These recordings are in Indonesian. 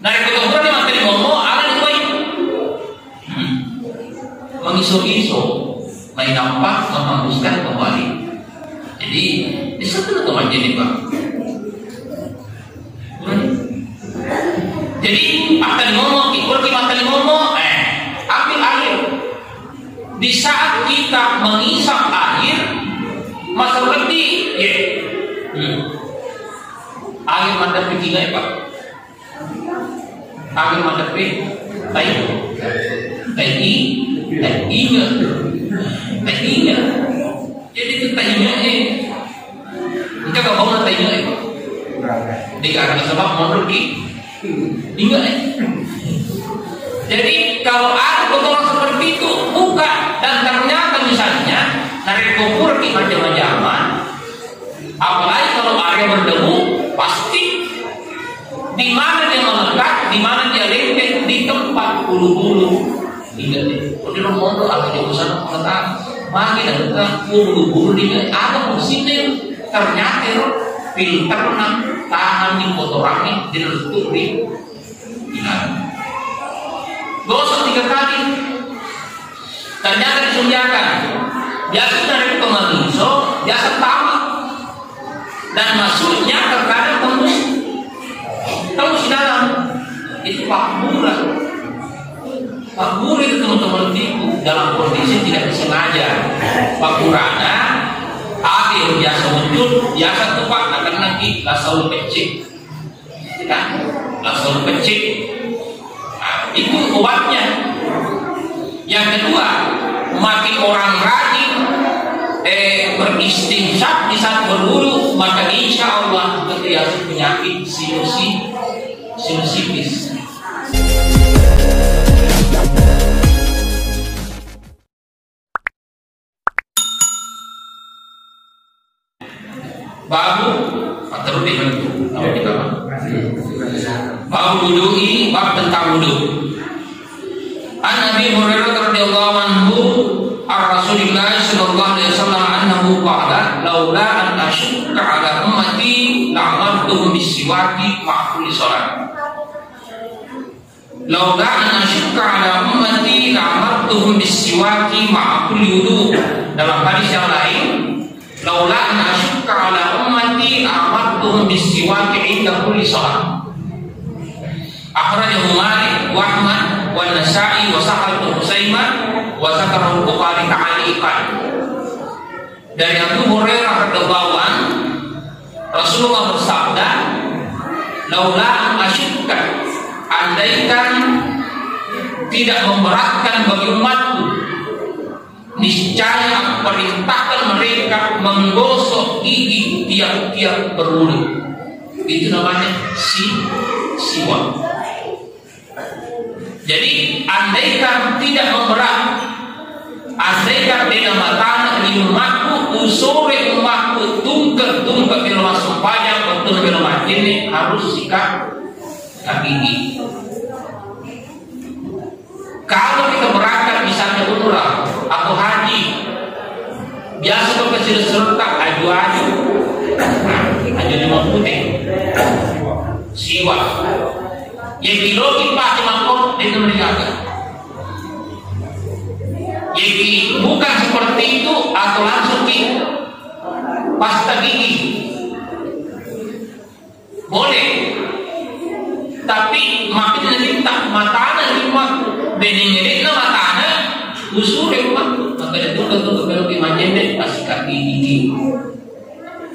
Dari ketuburan yang tadi ngomong ala di baik. Mengiso-iso, main nampak menghembuskan kembali. Jadi di satu teman jadi Pak. Jadi akan ngomong, ikut kita akan ngomong, ambil air. Di saat kita mengisap air, masuk lebih, air mantap begini Pak. Air mantap begini, tahinya. Jadi itu tahinya kita nggak bangun tahinya Pak. Di karena sebab mundur ingat Jadi kalau ada kotoran seperti itu buka, dan ternyata misalnya dari kubur di macam-macam, apalagi kalau area berdebu, pasti di mana dia melekat, di mana dia lempeng, di tempat bulu-bulu. Ingat deh, kalau dia mondok atau di usaha meletak, makin ada bulu-bulu di ada musimnya, ternyata filter tahan di kotorannya diletup di gosok 3 kali, ternyata disunjakan. Biasa dari pemanusia, biasa tamat, dan masuknya terkadang tembus di dalam. Itu pakmurah. Pakmurah itu teman-teman itu dalam kondisi tidak disengaja. Pakmurahnya akhir biasa muncul, biasa tupak akan lagi lasau pecik, kan? Lasau pecik. Itu obatnya. Yang kedua, makin orang rajin beristighfar di saat berwudu, maka insya Allah terhiasi penyakit sinusitis. Babu atau dengan nama kita bab wudu ini bab tentang wudu. An Nabi Hurairah radhiyallahu anhu ar-Rasulillah sallallahu alaihi wasallam annahu qala laula an ashqa ala ummati la'amartuhum bis-siwaki ma'a kulli shalah. Laula an ashqa ala ummati la'amartuhum bis-siwaki ma'a kulli wudu. Dalam hadis yang lain, laula an ashqa ala ummati la'amartuhum bis-siwaki 'inda kulli shalah. Akhrajahu Malik wa Ahmad wa Nasa'i wa Sahal bin Husaimah wa Zakarahu Bukhari ta'aliqan. Dari Abu Hurairah radhiyallahu anhu, Rasulullah bersabda, laula asyukka, andaikan tidak memberatkan bagi umatku, niscaya aku perintahkan mereka menggosok gigi tiap-tiap berwudu. Itu namanya siwak. Jadi andaikan tidak memberat, andaikan tidak matang di umatku, usore umatku tungkek di rumah sempajang, betul di rumah ini harus sikat gigi. Kalau kita berangkat misalnya umrah atau haji, biasa kalau kecil serentak aju di putih, siwak. Yang dilogi pasti mangkok itu meninggalkan. Jadi bukan seperti itu atau langsung di pasta gigi boleh, tapi makin nanti tak matanya di rumah bening-bening matanya usul di rumah, maka itu kalau di majembe kasih kaki gigi.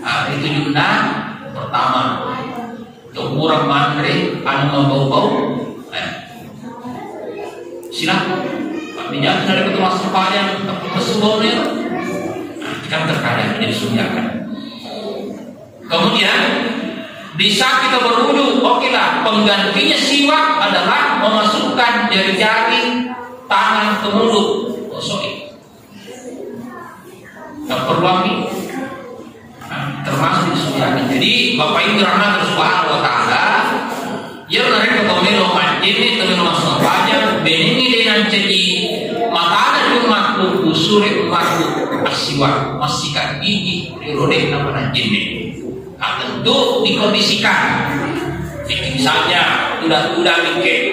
Nah, itu juga pertama. Kurang mandiri, anu membau-bau, silakan. Tapi jangan dari ketua sepanjang kesubuhnya, kan terkadang jadi sunyakan. Kemudian bisa kita berwudu, okelah. Penggantinya siwak adalah memasukkan jari-jari tangan ke mulut, gosok. Tak perlu lagi. Termasuk disunyakan. Jadi Bapak Ibu rahmat Subhanahu wa taala, ya mereka pemilu majid itu langsung pajak beningi dengan jadi makanan umatku usure umatku asiwa masikan gigi dirode nama najin. Nah, tentu dikondisikan. Misalnya udah mikir.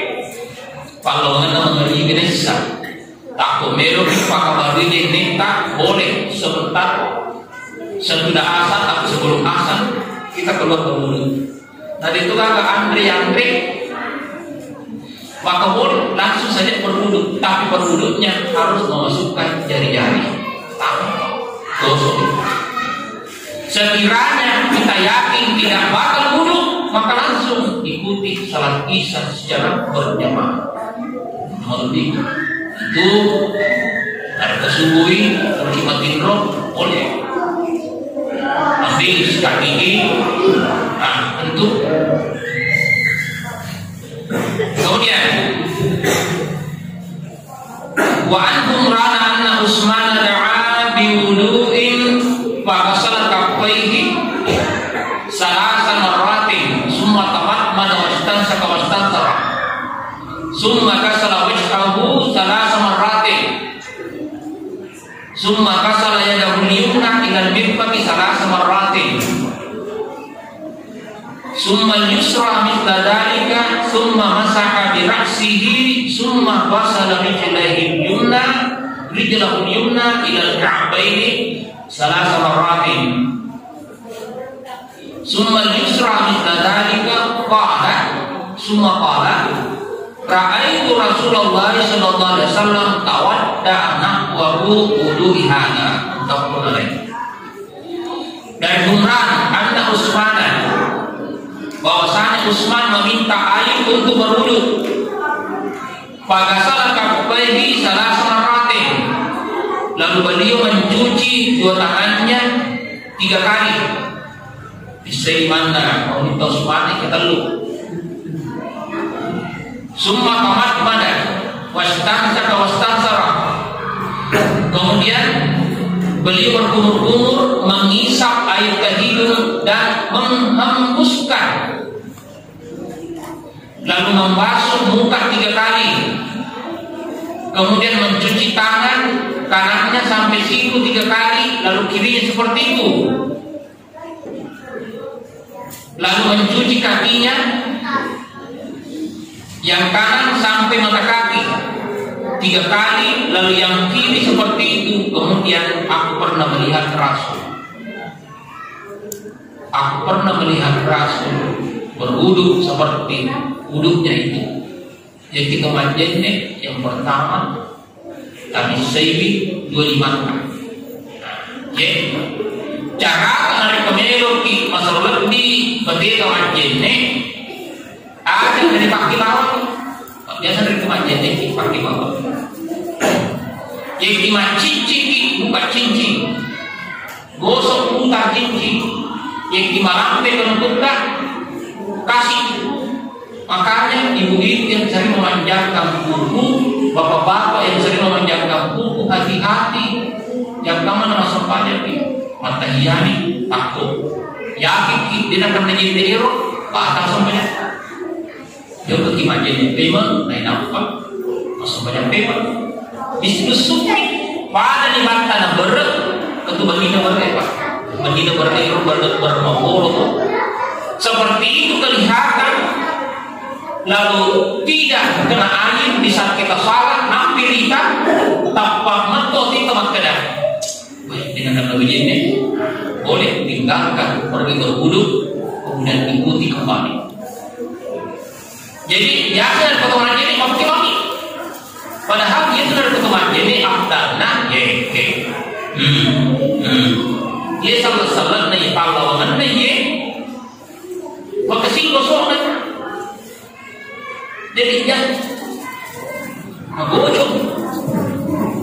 Kalau mengenal mengenai binasa, tak melok pakai baju ini tak boleh sebentar. Sesudah asar atau sebelum asar kita keluar berwudu. Tadi itu agak antri, maka boleh langsung saja berwudu, tapi berwudunya harus memasukkan jari-jari tangan gosok. Sekiranya kita yakin tidak bakal wudu, maka langsung ikuti salat isya secara berjamaah. Nomor 3 itu ada kesubuhi berkhidmatin roh boleh. Ambil sikat gigi, untuk. Kemudian, wa anhum rana anna Utsman da'a bi wudu'in fa ghasala kaffaihi salasan marratin summa tamatmada wastansaka wastansara summa ghasala wajhahu salasan marratin summa ghasala yadahu al-yumna ila al-mirfaqi salasan marratin summa al-yusra mithla dhalika summa masaha bi ra'sihi summa ghasala rijlahu al-yumna ila al-ka'baini salasa marratin summa al-yusra mithla dhalika qala summa qala ra'aitu Rasulullah sallallahu alaihi wasallam tawadda'a nahwa wudu'i hadha muttafaqun alaih. Dari Humran anna Utsman bahwasanya Utsman meminta air untuk berwudu. Faghasala kaffaihi salasa marratin. Lalu beliau mencuci dua tangannya 3 kali. Bisa mana kalau kita Utsman kita lu. Summa tamatmada wastansaka wastansara. Kemudian beliau berkumur-kumur mengisap air ke hidung dan menghembuskan, lalu membasuh muka 3 kali, kemudian mencuci tangan kanannya sampai siku 3 kali, lalu kirinya seperti itu, lalu mencuci kakinya yang kanan sampai mata kaki 3 kali, lalu yang kiri seperti itu. Kemudian aku pernah melihat Rasul berwudu seperti wudunya itu. Jadi kita majene yang pertama tadi Saibi 25. Jadi cara menarik kemeloki masalah di berbeda majene ada dari kaki bawah. Biasa dari majene kaki bawah. Jadi cincin buka cincin, gosok buka cincin, yang dimalampe bentukkan kasih. Makanya ibu-ibu yang sering memanjangkan kuku, bapak-bapak yang sering memanjangkan kuku, hati-hati. Yang kamu masuk pajak mata hiani takut. Yakin dia akan menjadi hero, pak semuanya. Dia bagaimana jadi payment, naik nampak, masuk banyak payment. Disebut pada di mata berat tentu begini berlepas begini bermahulu seperti itu kelihatan, lalu tidak kena air di saat kita salat nampil kita tanpa metot itu makanya baik dengan begini boleh tinggalkan pergi berwudu kemudian ikuti kembali. Jadi biasa potongan ini optimal. Padahal dia sudah berteman jadi afdalna yeke. Dia salat nih pahlawan nih. Makasih gosok nih. Jadi jangan ngabocok.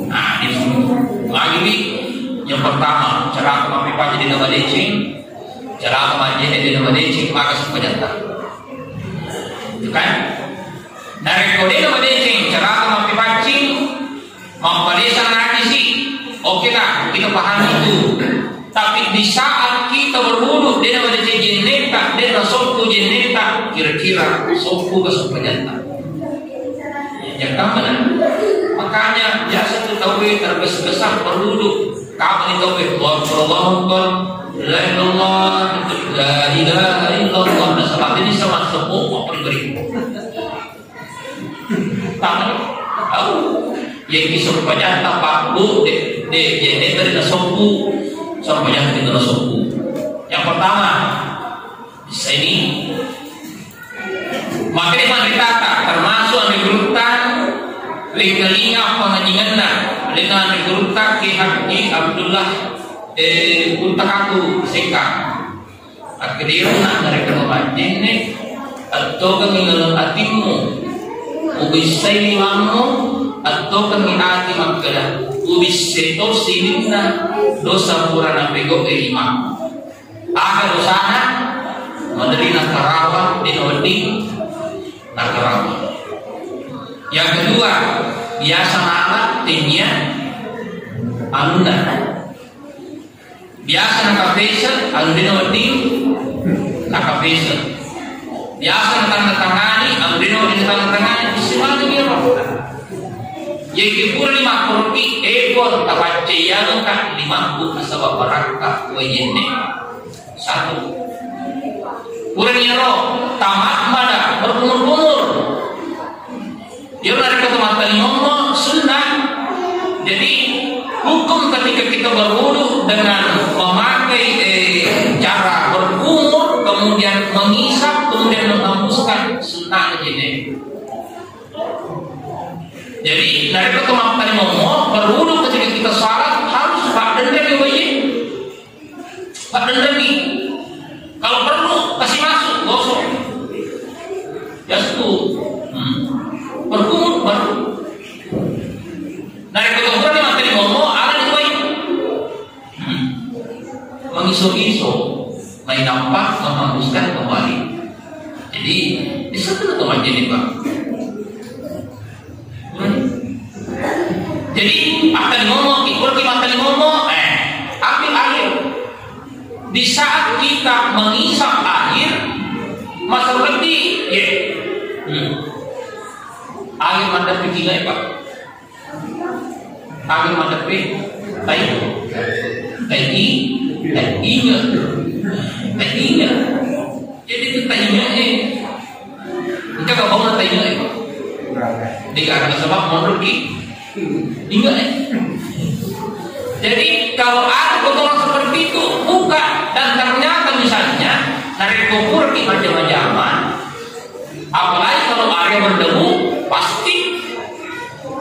Nah, ini lagi yang pertama cara kemapipa jadi nama decing, cara kemajian jadi nama decing maka sepenjata. Itu kan? Dari kode nama decing cara kemapi pancing mempalesan najisi. Oke lah, kita paham itu. Tapi di saat kita berwudu dia nama decing jeneta, dia nama sopu jeneta, kira-kira sopu ke sepenjata. Yang kapan? Makanya biasa itu tauhid terbesar berwudu. Kapan itu tauhid? Allahu Akbar, la ilaha illallah, la ilaha illallah. Nah, salat ini sama sepuh apa beribu. tangan tahu yang kisah banyak tapak bu de dari nasoku sampai yang dari nasoku. Yang pertama ini makanya mencerita termasuk menurutkan lingkalinga pengajianna dengan menurutkan Ki Haji Abdullah Untakaku Seka akhirnya dari kemarin ini atau kami dalam hatimu ubisai lamu atau kami hati makala ubisai tosinina dosa purana pego imam agar dosana menerima karawan di nawadi nakarawan. Yang kedua biasa anak timnya anda biasa nakapesa anda di nawadi nakapesa biasa tanda tangani anda di tanda tangani semuanya dia yang kipur 50 ekor tabace yang kan 50 asal baraka wayene satu kurangnya roh tamat mana berumur-umur dia dari kata ngomong sunnah. Jadi hukum ketika kita berwudu dengan memakai cara berumur kemudian mengisap kemudian menghembuskan sunnah ini. Jadi dari kata ngomong berwudu ketika kita salat harus badan lagi wajib badan lagi. Kalau perlu kasih masuk gosok ya itu berkumur baru dari ketumbuhan yang materi ngomong ada di baik mengisok-isok main nampak menghembuskan kembali. Jadi bisa tuh teman jadi Pak. Jadi akan ngomong ikut akan ngomong ambil air. Di saat kita mengisap air masa lebih air mandap begini Pak. Air mandap ingat. Jadi itu tanya kita kau mau tanya Jika ada sebab mau pergi ingat Jadi kalau ada kotoran seperti itu buka dan ternyata misalnya dari kubur di macam-macam, apalagi kalau area berdebu pasti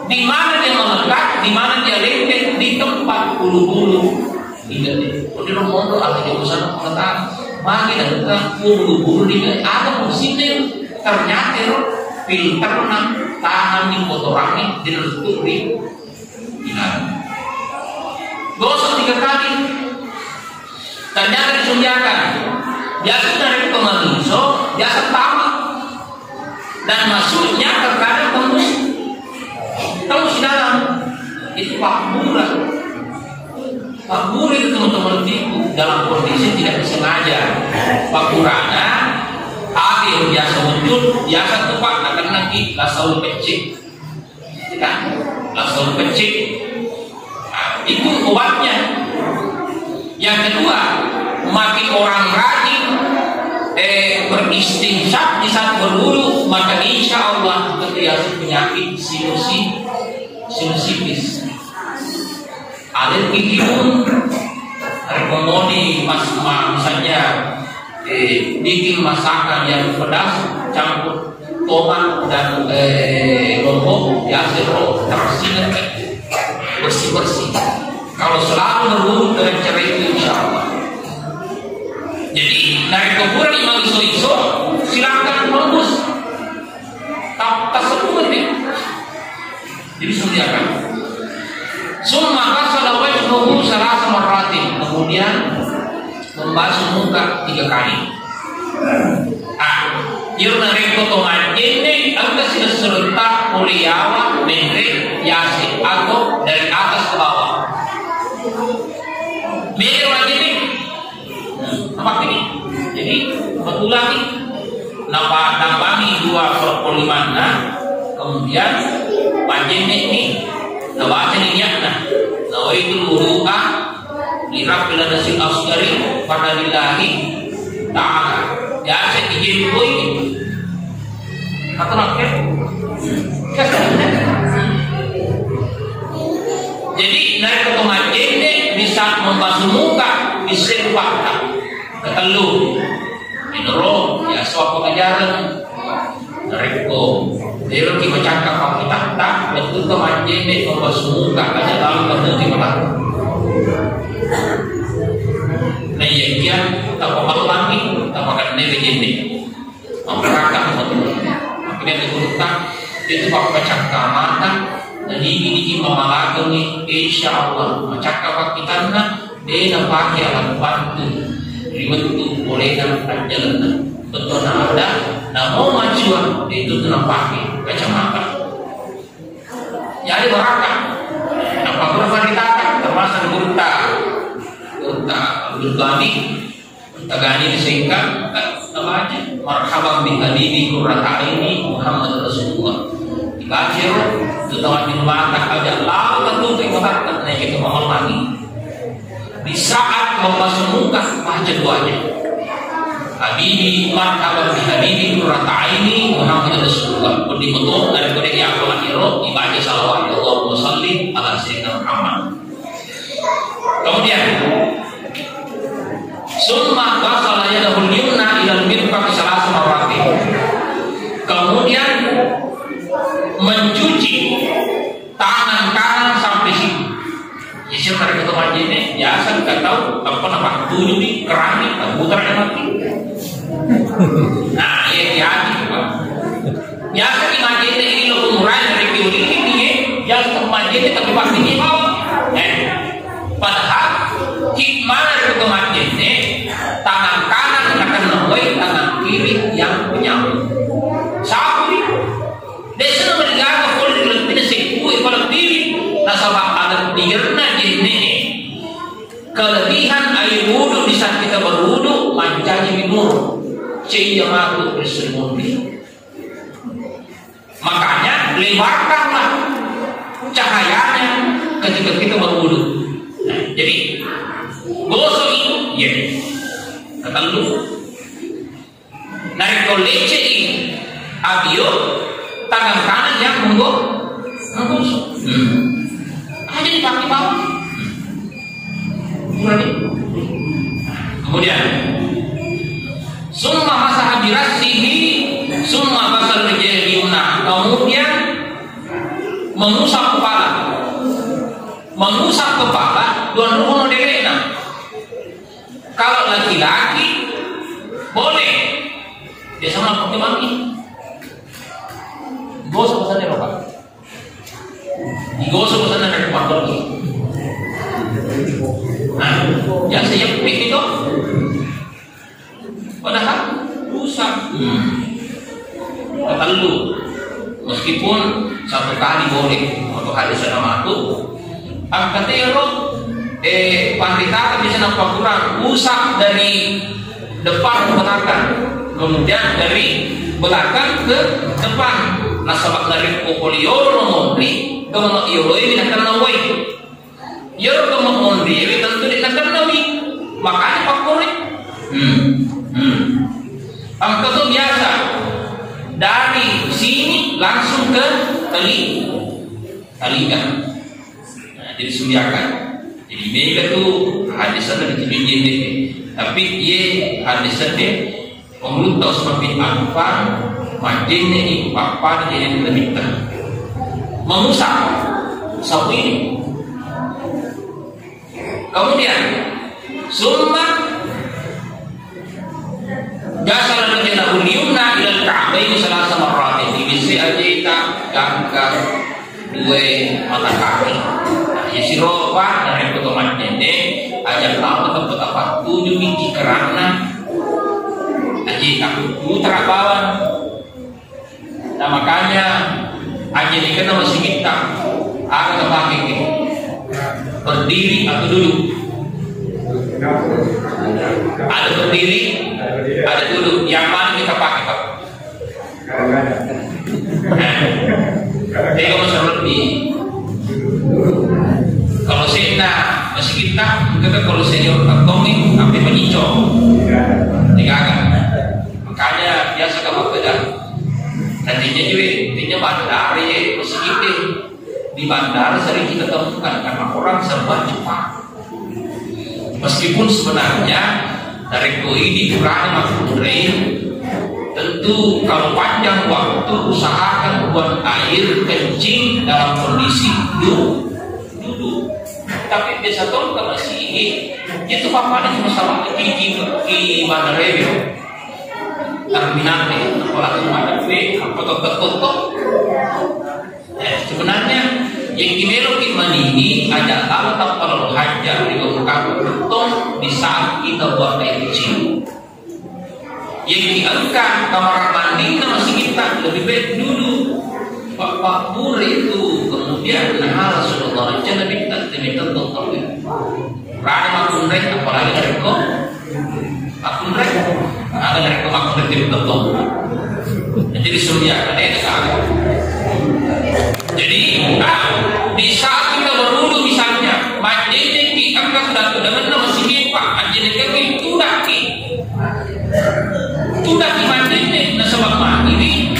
di mana dia melekat, di mana dia lengket di tempat bulu-bulu. Ingat deh, kalau mau ada di sana pengetahuan, bagi dan kita bulu-bulu ini ada positif ternyata filter tahan di kotoran ini diletuk di ingat. Gosok 3 kali. Ternyata disuntiakan. Biasa dari pemanusia, biasa tamat. Dan masuknya terkadang tembus di dalam. Itu pakbura. Pakbura itu teman-teman tipu dalam kondisi tidak disengaja. Pakburana akhir biasa muncul, biasa tepat akan nanti lasaul pecik. Kan? Lasaul pecik. Itu obatnya. Yang kedua, makin orang rajin beristighfar di saat berwudu, maka insya Allah terbiasa penyakit sinusitis, alergi hidung, rekomoni misalnya bikin masakan yang pedas campur tomat dan lombok biasa tersinar bersih. Kalau selalu berwudu dengan cara itu insya Allah. Jadi dari kuburan imam iso silakan membus tak sebut ya. Jadi sediakan. Summa ghasala wajhahu salasa marratin, kemudian membasuh muka 3 kali. Yurna reko tomat ini anda sudah serentak muliawa mendre yasi atau dari atas ke bawah. Mendre lagi nih, apa ini? Jadi kebetulan nih nambahi 2/5 kemudian panjang ini baca niatnya nawaitul wudu'a li rabbil nasil asgari pada lillahi ta'ala ya saya izin boy kata nak Jadi naik ke kematian bisa membasuh muka, bisa fakta ketelu menurut ya suatu pengajaran Reko dia kita cakap apa kita tak betul kematian ini membasuh muka aja lalu berhenti malam. Nah ya tak mau lagi tak makan ini memperakam akhirnya diurutkan itu bapak cakap mata jadi ini memalakan nih insya Allah cakap kita nak dia nak pakai alat bantu itu boleh dan jalan betul ada nah mau maju itu nak pakai kacamata jadi berakan apa kurang ditakan termasuk gurta bergani disingkat apa aja marhaban bi habibi qurrata aini Muhammad Rasulullah dibaca itu tahu di rumah ada lama tuh tengok itu mohon lagi di saat membasuh muka baca doanya habibi marhaban bi habibi qurrata aini Muhammad Rasulullah di betul dari kode yang aku akhirah dibaca salawat Allahumma shalli ala sayyidina Muhammad. Kemudian summa ghasala yadahu al-yumna ila al-mirfaq salas marratin. Kemudian mencuci tangan kanan sampai sini. Jadi mereka itu mandi ini biasa kita tahu apa nama tujuh di keramik putar yang mati. Nah ini biasa di mandi ini lo umuran dari teori ini biasa mandi ini tapi pasti di bawah. Padahal hikmah dari kematian ini tangan kanan akan menuai tangan kiri yang menyambut. Sapu ini, desa berjaga boleh lebih sekui kalau diri nasabah alat dirna ini kelebihan air wudhu di saat kita berwudhu manjanya minum cahaya makhluk bersemundi. Makanya lebarkanlah cahayanya ketika kita berwudhu. Jadi gosok itu ya ketelu narik kolece ini abio tangan kanan yang menggosok aja dipakai bawah kemudian summa masaha birasihi summa basal rijal yumna kemudian mengusap kepala tuan rumah delena. Kalau laki-laki boleh dia sama pakai mami gosok sana apa digosok sana dari kantor ini nah yang saya pikir itu padahal rusak ketelu meskipun satu kali boleh untuk hari sana itu angkatero pandita bisa nampak kurang usap dari depan ke belakang kemudian dari belakang ke depan nasabak dari popolio nomori kemudian yolo ini akan nawai yolo kemudian dia tentu dia akan nawi makanya pakuri angkat itu biasa dari sini langsung ke telinga jadi sumbiakan jadi mereka tuh hadisan dari jin tapi ye hadisan deh menurut tahu semakin apa majin ini apa jadi lebih mengusap sapu ini kemudian summa jasal al-jannah yumna ila al-ka'bayn salasa marratin bisa aja kita ganggar dua mata kaki ya siropa dari potongan dende aja tahu tempat apa 7 biji kerana aja aku putra bawah nah makanya aja dikenal masih kita ada pakai ini berdiri atau duduk ada berdiri ada duduk yang mana kita pakai Pak kalau seperti kalau saya masih kita kalau senior atomi sampai menyicau tiga kan makanya biasa kamu beda Artinya juga, artinya bandar ya masih di bandar sering kita temukan karena orang serba cepat. Meskipun sebenarnya dari ini kurang makhluk tentu kalau panjang waktu usahakan buat air kencing dalam kondisi duduk. Tapi biasa tuh kalau masih itu bapaknya cuma sama di bandar review terminal kalau ada foto. Sebenarnya yang dimelok iman ini adalah kalau hajar di ungkap betul di saat kita buat air kecil. Yang diangkat kamar mandi masih kita lebih baik dulu. Pak Pur itu kemudian Rasulullah aja Nabi kita diminta untuk rada makun rek apalagi dari kau makun rek ada dari kau makun rek tidak betul. Jadi surya ada yang salah. Jadi di saat kita berwudu misalnya majene ki angkat sudah dengan masih nipa majene ki tudak di majene nah sebab ini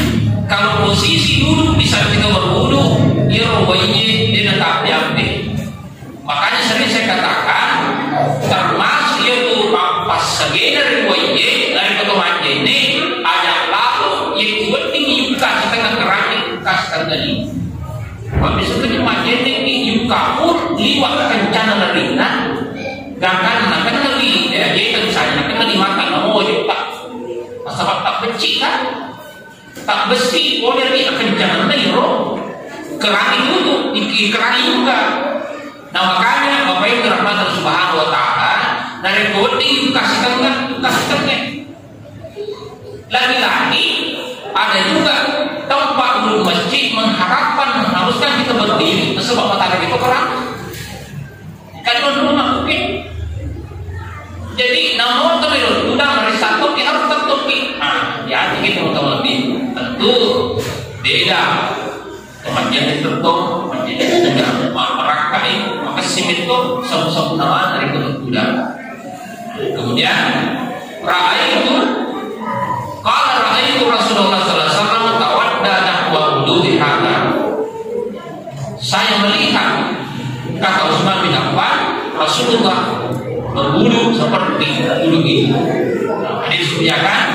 kalau posisi duduk di saat kita berwudu ya rawainya dia tetap diambil. Makanya sering saya katakan termasuk itu pas segera rawainya dari kota majene ada lalu yang penting yuka setengah kerajaan yuka setengah ini. Habis itu majene ini yuka pun liwat kencana lerina gangkan kan lebih ya dia misalnya kan lebih makan mau yuka sebab tak benci kan tak besi oleh dia kencana lerina kerani dulu kerani juga. Nah makanya Bapak Ibu dirahmati Subhanahu wa taala dari kode yuka setengah lagi-lagi ada juga tempat dulu masjid mengharapkan mengharuskan kita berdiri sebab matahari itu kerap kan rumah mungkin jadi namun terlalu udah dari satu kita harus tertutupi ya kita mau lebih tentu beda tempatnya tertutup tempatnya tidak merakai maka simit itu sabu-sabu nama dari kuda kemudian itu kalau itu Rasulullah SAW tawadda nahwa wudu'i hadza. Saya melihat kata Utsman bin Affan Rasulullah berwudu seperti wudu ini. Hadis kan?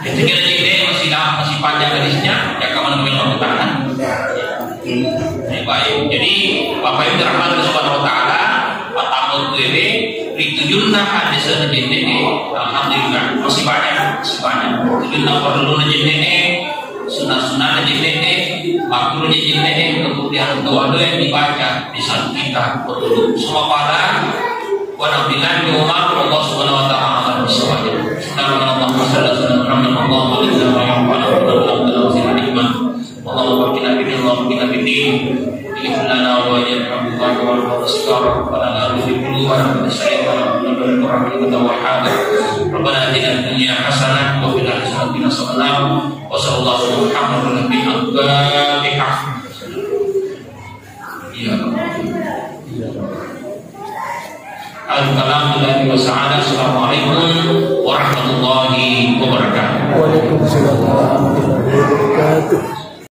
Ketika dia masih panjang hadisnya, ya kawan mengambil tangan. Baik. Jadi Bapak Ibu dirahmati Subhanahu wa taala, patamul dewe ditujunna hadis ini alhamdulillah masih banyak. Tujunna perlu ini sunah-sunah ini makruh ini kemudian doa-doa yang dibaca di saat kita berwudu. Semua pada wa nabilan Umar Allah Subhanahu wa taala bisawajib. Subhanallah wa sallallahu alaihi Allahumma qina bihi Allahumma qina bihi lana wa yarhamna wa rabbana wa lana bihi wa rabbana wa Rabbana atina fid dunya hasanah wa fil akhirati hasanah wa sallallahu Muhammadun nabiyyin al-fatihah. Ya. Alhamdulillah wa sa'ala. Assalamualaikum warahmatullahi wabarakatuh. Waalaikumsalam warahmatullahi wabarakatuh.